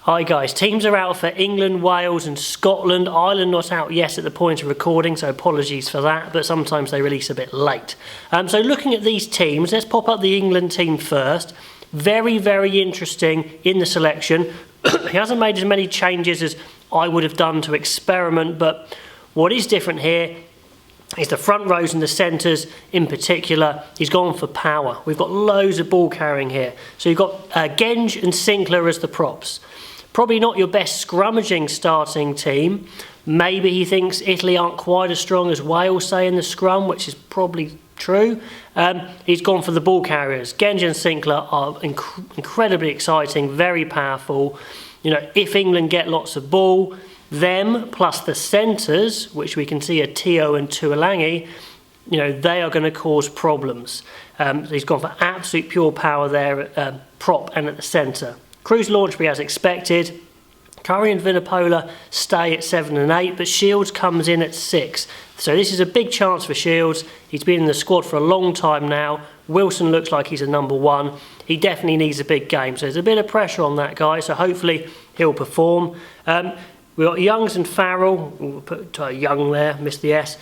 Hi guys, teams are out for England, Wales and Scotland. Ireland not out yet at the point of recording, so apologies for that, but sometimes they release a bit late. So looking at these teams, let's pop up the England team first. Very, very interesting in the selection. He hasn't made as many changes as I would have done to experiment, but what is different here is the front rows and the centres in particular. He's gone for power. We've got loads of ball carrying here. So you've got Genge and Sinclair as the props. Probably not your best scrummaging starting team. Maybe he thinks Italy aren't quite as strong as Wales, say, in the scrum, which is probably true. He's gone for the ball carriers. Genge and Sinclair are incredibly exciting, very powerful. You know, if England get lots of ball, them plus the centres, which we can see are Teo and Tuolangi, you know, they are going to cause problems. He's gone for absolute pure power there at prop and at the centre. Cruz Launchbury as expected. Curry and Vunipola stay at 7 and 8, but Shields comes in at 6. So this is a big chance for Shields. He's been in the squad for a long time now. Wilson looks like he's a number one. He definitely needs a big game. So there's a bit of pressure on that guy, so hopefully he'll perform. We've got Youngs and Farrell. We'll put Young there, missed the S.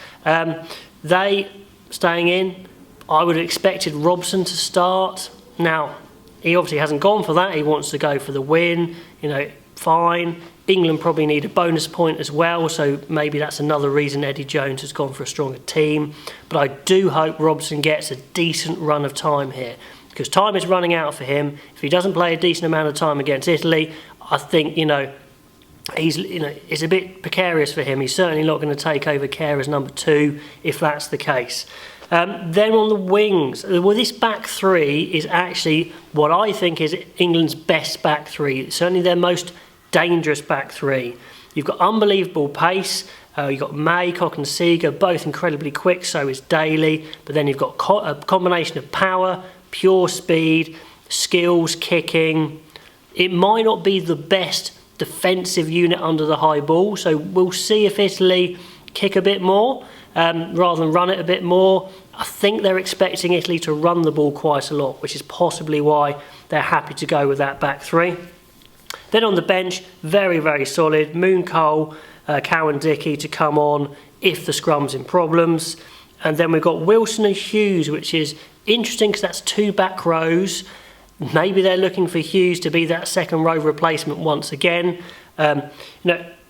They staying in. I would have expected Robson to start. Now, he obviously hasn't gone for that. He wants to go for the win. You know, fine. England probably need a bonus point as well, so maybe that's another reason Eddie Jones has gone for a stronger team. But I do hope Robson gets a decent run of time here, because time is running out for him. If he doesn't play a decent amount of time against Italy, I think, it's a bit precarious for him. He's certainly not going to take over Kerr as number 2 if that's the case. Then on the wings, well, this back three is actually what I think is England's best back three. It's certainly their most dangerous back three. You've got unbelievable pace. You've got May, Cokanasiga, both incredibly quick, so is Daly. But then you've got a combination of power, pure speed, skills, kicking. It might not be the best defensive unit under the high ball, so we'll see if Italy kick a bit more. Rather than run it a bit more. I think they're expecting Italy to run the ball quite a lot, which is possibly why they're happy to go with that back three. Then on the bench, very, very solid. Moon, Cole, Cowan, Dickey to come on if the scrum's in problems. And then we've got Wilson and Hughes, which is interesting because that's 2 back rows. Maybe they're looking for Hughes to be that second row replacement once again.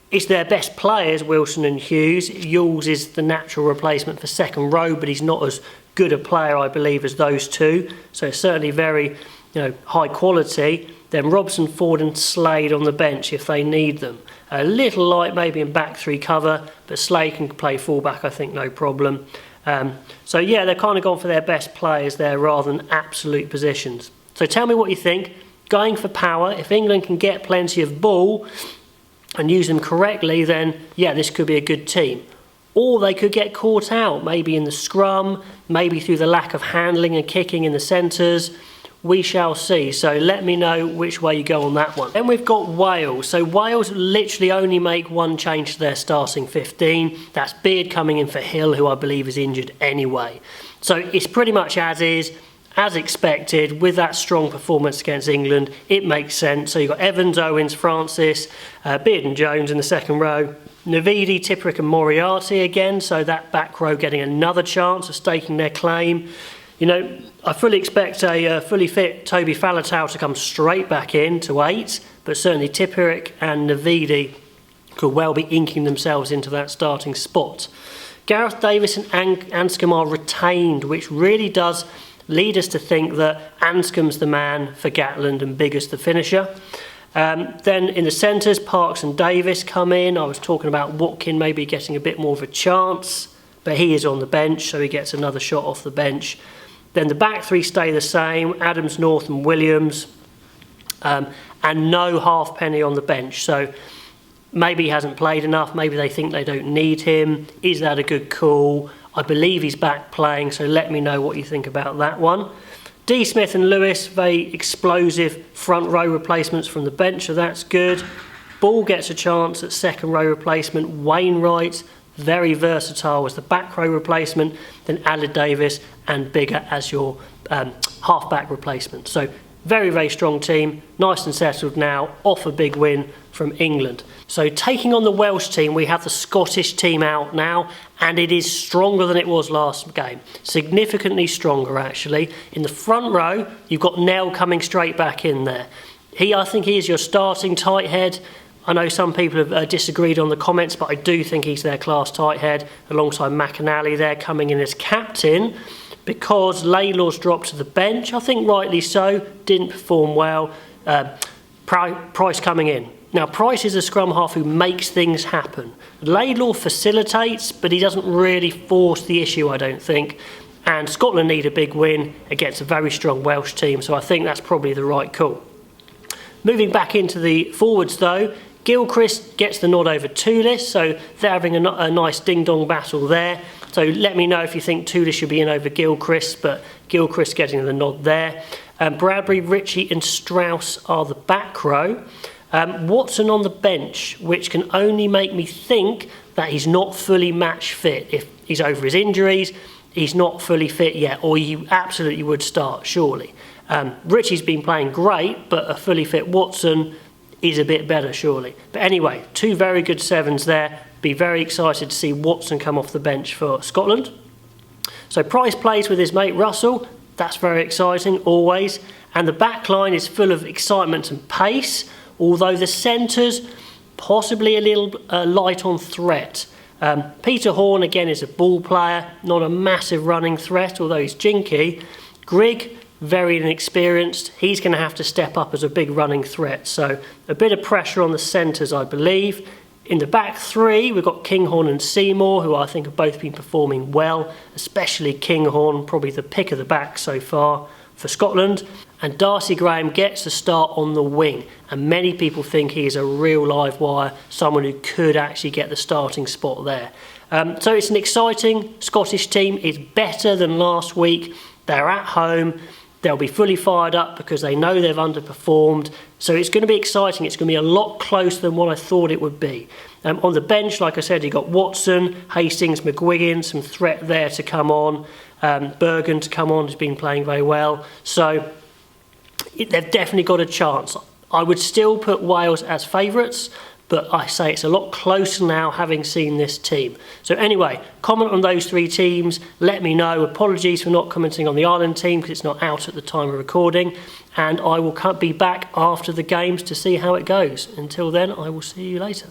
It's their best players, Wilson and Hughes. Yules is the natural replacement for second row, but he's not as good a player, I believe, as those two. So certainly very, high quality. Then Robson, Ford and Slade on the bench if they need them. A little light maybe in back three cover, but Slade can play fullback, I think, no problem. So yeah, they've kind of gone for their best players there rather than absolute positions. So tell me what you think. Going for power, if England can get plenty of ball and use them correctly, then yeah, this could be a good team. Or they could get caught out, maybe in the scrum, maybe through the lack of handling and kicking in the centres. We shall see. So let me know which way you go on that one. Then we've got Wales. So Wales literally only make one change to their starting 15. That's Beard coming in for Hill, who I believe is injured anyway. So it's pretty much as is. As expected, with that strong performance against England, it makes sense. So you've got Evans, Owens, Francis, Beard and Jones in the second row. Navidi, Tipperick and Moriarty again, so that back row getting another chance of staking their claim. I fully expect a fully fit Toby Faletau to come straight back in to 8, but certainly Tipperick and Navidi could well be inking themselves into that starting spot. Gareth Davis and Anscombe are retained, which really does lead us to think that Anscombe's the man for Gatland and Biggar's the finisher. Then in the centres, Parks and Davis come in. I was talking about Watkin maybe getting a bit more of a chance, but he is on the bench, so he gets another shot off the bench. Then the back three stay the same, Adams, North and Williams, and no Halfpenny on the bench. So maybe he hasn't played enough, maybe they think they don't need him. Is that a good call? I believe he's back playing, so let me know what you think about that one. D. Smith and Lewis, very explosive front row replacements from the bench, so that's good. Ball gets a chance at second row replacement. Wainwright, very versatile as the back row replacement. Then Aled Davis and Biggar as your half-back replacement. So Very, very strong team, nice and settled now, off a big win from England. So taking on the Welsh team, we have the Scottish team out now, and it is stronger than it was last game. Significantly stronger, actually. In the front row, you've got Nell coming straight back in there. I think he is your starting tight head. I know some people have disagreed on the comments, but I do think he's their class tight head, alongside McInally there coming in as captain. Because Laidlaw's dropped to the bench, I think rightly so, didn't perform well. Price coming in. Now, Price is a scrum half who makes things happen. Laidlaw facilitates, but he doesn't really force the issue, I don't think. And Scotland need a big win against a very strong Welsh team, so I think that's probably the right call. Moving back into the forwards, though, Gilchrist gets the nod over Toulis, so they're having a nice ding-dong battle there. So let me know if you think Toulis should be in over Gilchrist, but Gilchrist getting the nod there. Bradbury, Ritchie and Strauss are the back row. Watson on the bench, which can only make me think that he's not fully match fit. If he's over his injuries, he's not fully fit yet, or he absolutely would start, surely. Ritchie's been playing great, but a fully fit Watson is a bit better, surely. But anyway, two very good sevens there. Be very excited to see Watson come off the bench for Scotland. So Price plays with his mate Russell. That's very exciting, always. And the back line is full of excitement and pace, although the centres possibly a little light on threat. Peter Horne, again, is a ball player, not a massive running threat, although he's jinky. Grigg, very inexperienced. He's going to have to step up as a big running threat. So a bit of pressure on the centres, I believe. In the back three, we've got Kinghorn and Seymour, who I think have both been performing well, especially Kinghorn, probably the pick of the back so far for Scotland. And Darcy Graham gets a start on the wing, and many people think he is a real live wire, someone who could actually get the starting spot there. So it's an exciting Scottish team. It's better than last week. They're at home. They'll be fully fired up because they know they've underperformed. So it's going to be exciting. It's going to be a lot closer than what I thought it would be. On the bench, like I said, you've got Watson, Hastings, McGuigan, some threat there to come on. Bergen to come on, who's been playing very well. So they've definitely got a chance. I would still put Wales as favourites, but I say it's a lot closer now having seen this team. So anyway, comment on those three teams. Let me know. Apologies for not commenting on the Ireland team because it's not out at the time of recording. And I will be back after the games to see how it goes. Until then, I will see you later.